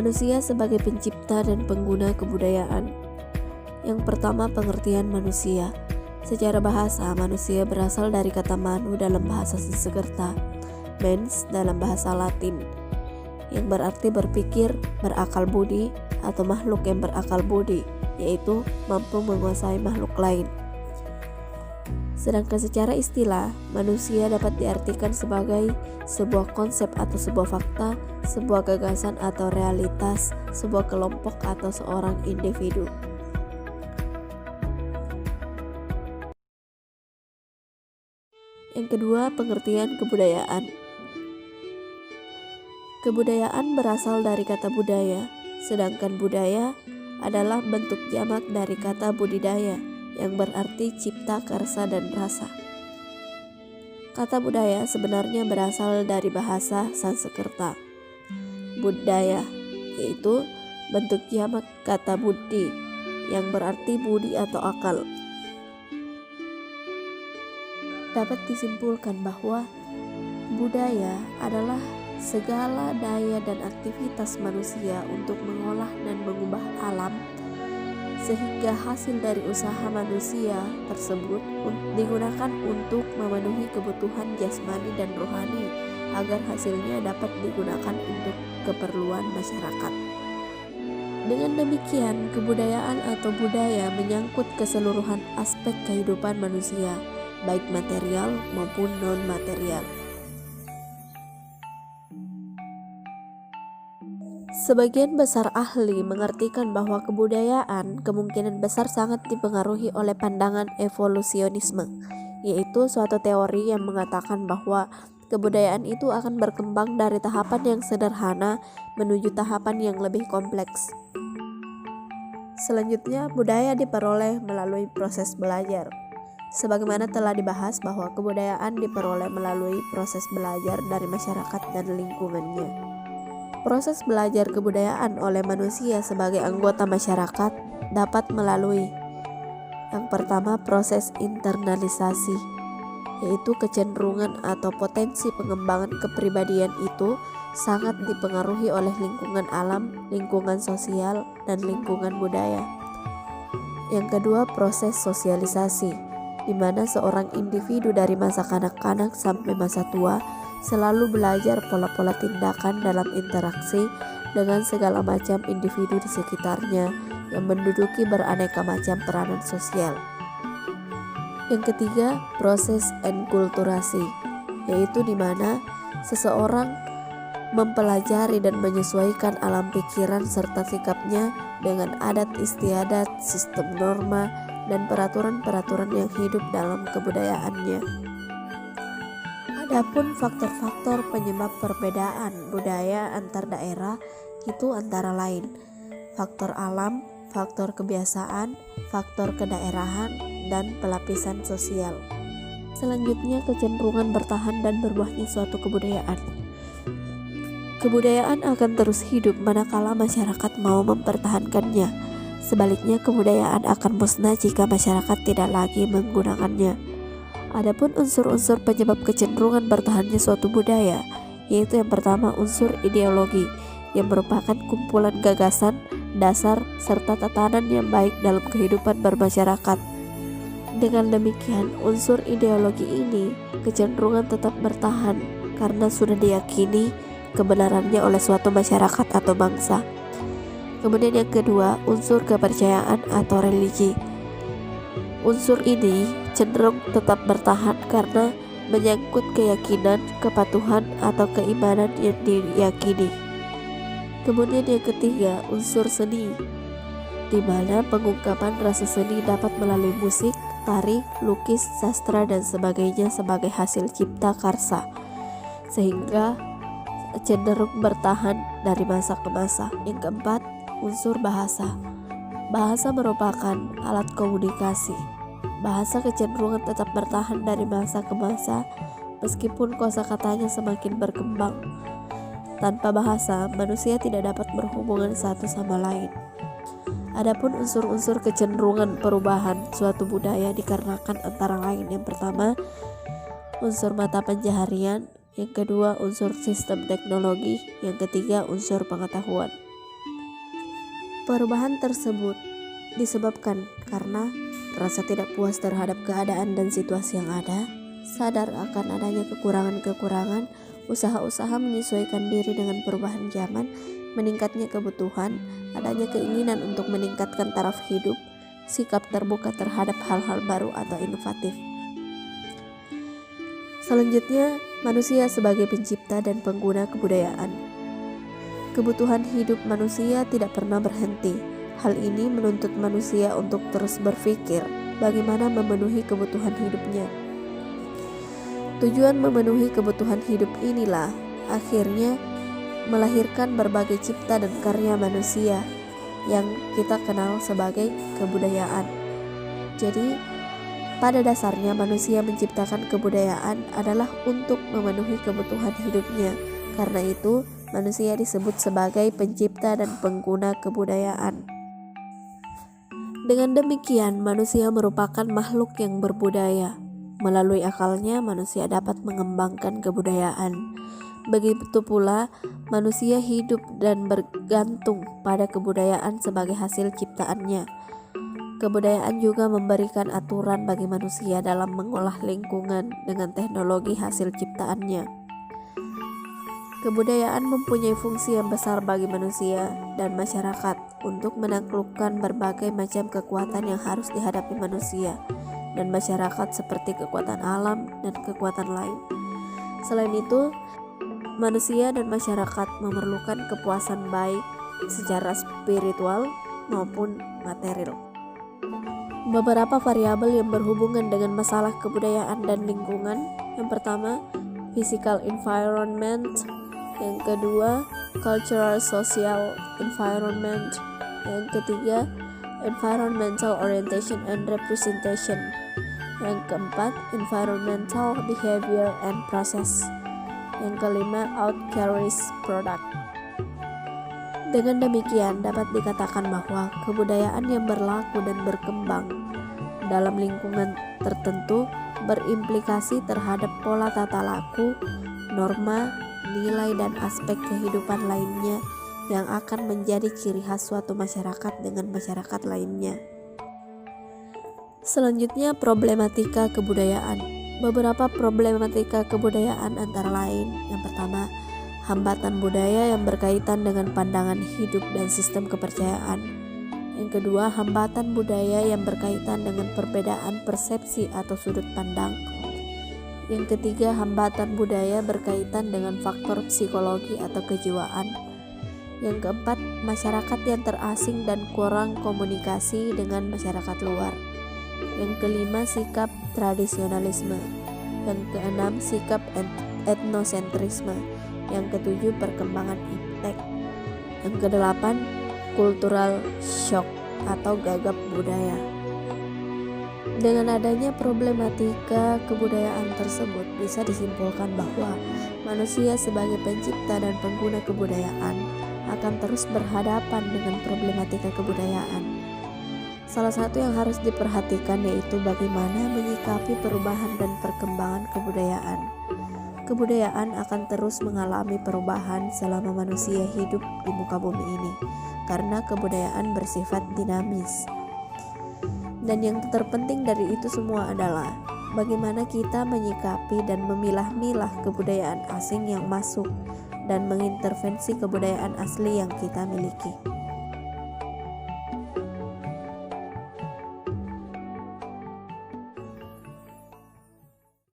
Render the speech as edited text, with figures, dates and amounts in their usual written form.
Manusia sebagai pencipta dan pengguna kebudayaan. Yang pertama, pengertian manusia. Secara bahasa, manusia berasal dari kata manu dalam bahasa Sanskerta, mens dalam bahasa Latin, yang berarti berpikir, berakal budi, atau makhluk yang berakal budi, yaitu mampu menguasai makhluk lain. Sedangkan secara istilah, manusia dapat diartikan sebagai sebuah konsep atau sebuah fakta, sebuah gagasan atau realitas, sebuah kelompok atau seorang individu. Yang kedua, pengertian kebudayaan. Kebudayaan berasal dari kata budaya, sedangkan budaya adalah bentuk jamak dari kata budidaya, yang berarti cipta, karsa, dan rasa. Kata budaya sebenarnya berasal dari bahasa Sanskerta, budaya, yaitu bentuk jamak kata buddhi, yang berarti budi atau akal. Dapat disimpulkan bahwa budaya adalah segala daya dan aktivitas manusia untuk mengolah dan mengubah alam, sehingga hasil dari usaha manusia tersebut digunakan untuk memenuhi kebutuhan jasmani dan rohani, agar hasilnya dapat digunakan untuk keperluan masyarakat. Dengan demikian, kebudayaan atau budaya menyangkut keseluruhan aspek kehidupan manusia, baik material maupun non-material. Sebagian besar ahli mengartikan bahwa kebudayaan kemungkinan besar sangat dipengaruhi oleh pandangan evolusionisme, yaitu suatu teori yang mengatakan bahwa kebudayaan itu akan berkembang dari tahapan yang sederhana menuju tahapan yang lebih kompleks. Selanjutnya, budaya diperoleh melalui proses belajar. Sebagaimana telah dibahas bahwa kebudayaan diperoleh melalui proses belajar dari masyarakat dan lingkungannya. Proses belajar kebudayaan oleh manusia sebagai anggota masyarakat dapat melalui yang pertama, proses internalisasi, yaitu kecenderungan atau potensi pengembangan kepribadian itu sangat dipengaruhi oleh lingkungan alam, lingkungan sosial, dan lingkungan budaya. Yang kedua, proses sosialisasi, di mana seorang individu dari masa kanak-kanak sampai masa tua selalu belajar pola-pola tindakan dalam interaksi dengan segala macam individu di sekitarnya yang menduduki beraneka macam peranan sosial. Yang ketiga, proses enkulturasi, yaitu di mana seseorang mempelajari dan menyesuaikan alam pikiran serta sikapnya dengan adat istiadat, sistem norma, dan peraturan-peraturan yang hidup dalam kebudayaannya. Adapun faktor-faktor penyebab perbedaan budaya antar daerah itu antara lain faktor alam, faktor kebiasaan, faktor kedaerahan, dan pelapisan sosial. Selanjutnya, kecenderungan bertahan dan berubahnya suatu kebudayaan. Kebudayaan akan terus hidup manakala masyarakat mau mempertahankannya. Sebaliknya, kebudayaan akan musnah jika masyarakat tidak lagi menggunakannya. Adapun unsur-unsur penyebab kecenderungan bertahannya suatu budaya, yaitu yang pertama, unsur ideologi, yang merupakan kumpulan gagasan, dasar, serta tatanan yang baik dalam kehidupan bermasyarakat. Dengan demikian, unsur ideologi ini kecenderungan tetap bertahan karena sudah diyakini kebenarannya oleh suatu masyarakat atau bangsa. Kemudian yang kedua, unsur kepercayaan atau religi. Unsur ini cenderung tetap bertahan karena menyangkut keyakinan, kepatuhan, atau keimanan yang diyakini. Kemudian yang ketiga, unsur seni, di mana pengungkapan rasa seni dapat melalui musik, tari, lukis, sastra, dan sebagainya sebagai hasil cipta karsa, sehingga cenderung bertahan dari masa ke masa. Yang keempat, unsur bahasa. Bahasa merupakan alat komunikasi. Bahasa kecenderungan tetap bertahan dari masa ke masa meskipun kosakatanya semakin berkembang. Tanpa bahasa, manusia tidak dapat berhubungan satu sama lain. Adapun unsur-unsur kecenderungan perubahan suatu budaya dikarenakan antara lain yang pertama, unsur mata pencaharian, yang kedua unsur sistem teknologi, yang ketiga unsur pengetahuan. Perubahan tersebut disebabkan karena rasa tidak puas terhadap keadaan dan situasi yang ada, sadar akan adanya kekurangan-kekurangan, usaha-usaha menyesuaikan diri dengan perubahan zaman, meningkatnya kebutuhan, adanya keinginan untuk meningkatkan taraf hidup, sikap terbuka terhadap hal-hal baru atau inovatif. Selanjutnya, manusia sebagai pencipta dan pengguna kebudayaan. Kebutuhan hidup manusia tidak pernah berhenti. Hal ini menuntut manusia untuk terus berpikir bagaimana memenuhi kebutuhan hidupnya. Tujuan memenuhi kebutuhan hidup inilah akhirnya melahirkan berbagai cipta dan karya manusia yang kita kenal sebagai kebudayaan. Jadi, pada dasarnya manusia menciptakan kebudayaan adalah untuk memenuhi kebutuhan hidupnya. Karena itu, manusia disebut sebagai pencipta dan pengguna kebudayaan. Dengan demikian, manusia merupakan makhluk yang berbudaya. Melalui akalnya, manusia dapat mengembangkan kebudayaan. Begitu pula, manusia hidup dan bergantung pada kebudayaan sebagai hasil ciptaannya. Kebudayaan juga memberikan aturan bagi manusia dalam mengolah lingkungan dengan teknologi hasil ciptaannya. Kebudayaan mempunyai fungsi yang besar bagi manusia dan masyarakat untuk menaklukkan berbagai macam kekuatan yang harus dihadapi manusia dan masyarakat seperti kekuatan alam dan kekuatan lain. Selain itu, manusia dan masyarakat memerlukan kepuasan baik secara spiritual maupun material. Beberapa variabel yang berhubungan dengan masalah kebudayaan dan lingkungan. Yang pertama, physical environment. Yang kedua, cultural social environment. Yang ketiga, environmental orientation and representation. Yang keempat, environmental behavior and process. Yang kelima, outcarries product. Dengan demikian dapat dikatakan bahwa kebudayaan yang berlaku dan berkembang dalam lingkungan tertentu berimplikasi terhadap pola tata laku, norma, nilai dan aspek kehidupan lainnya yang akan menjadi ciri khas suatu masyarakat dengan masyarakat lainnya. Selanjutnya, problematika kebudayaan. Beberapa problematika kebudayaan antara lain: yang pertama, hambatan budaya yang berkaitan dengan pandangan hidup dan sistem kepercayaan. Yang kedua, hambatan budaya yang berkaitan dengan perbedaan persepsi atau sudut pandang. Yang ketiga, hambatan budaya berkaitan dengan faktor psikologi atau kejiwaan. Yang keempat, masyarakat yang terasing dan kurang komunikasi dengan masyarakat luar. Yang kelima, sikap tradisionalisme. Yang keenam, sikap etnosentrisme. Yang ketujuh, perkembangan iptek. Yang kedelapan, cultural shock atau gagap budaya. Dengan adanya problematika kebudayaan tersebut, bisa disimpulkan bahwa manusia sebagai pencipta dan pengguna kebudayaan akan terus berhadapan dengan problematika kebudayaan. Salah satu yang harus diperhatikan yaitu bagaimana menyikapi perubahan dan perkembangan kebudayaan. Kebudayaan akan terus mengalami perubahan selama manusia hidup di muka bumi ini, karena kebudayaan bersifat dinamis. Dan yang terpenting dari itu semua adalah bagaimana kita menyikapi dan memilah-milah kebudayaan asing yang masuk dan mengintervensi kebudayaan asli yang kita miliki.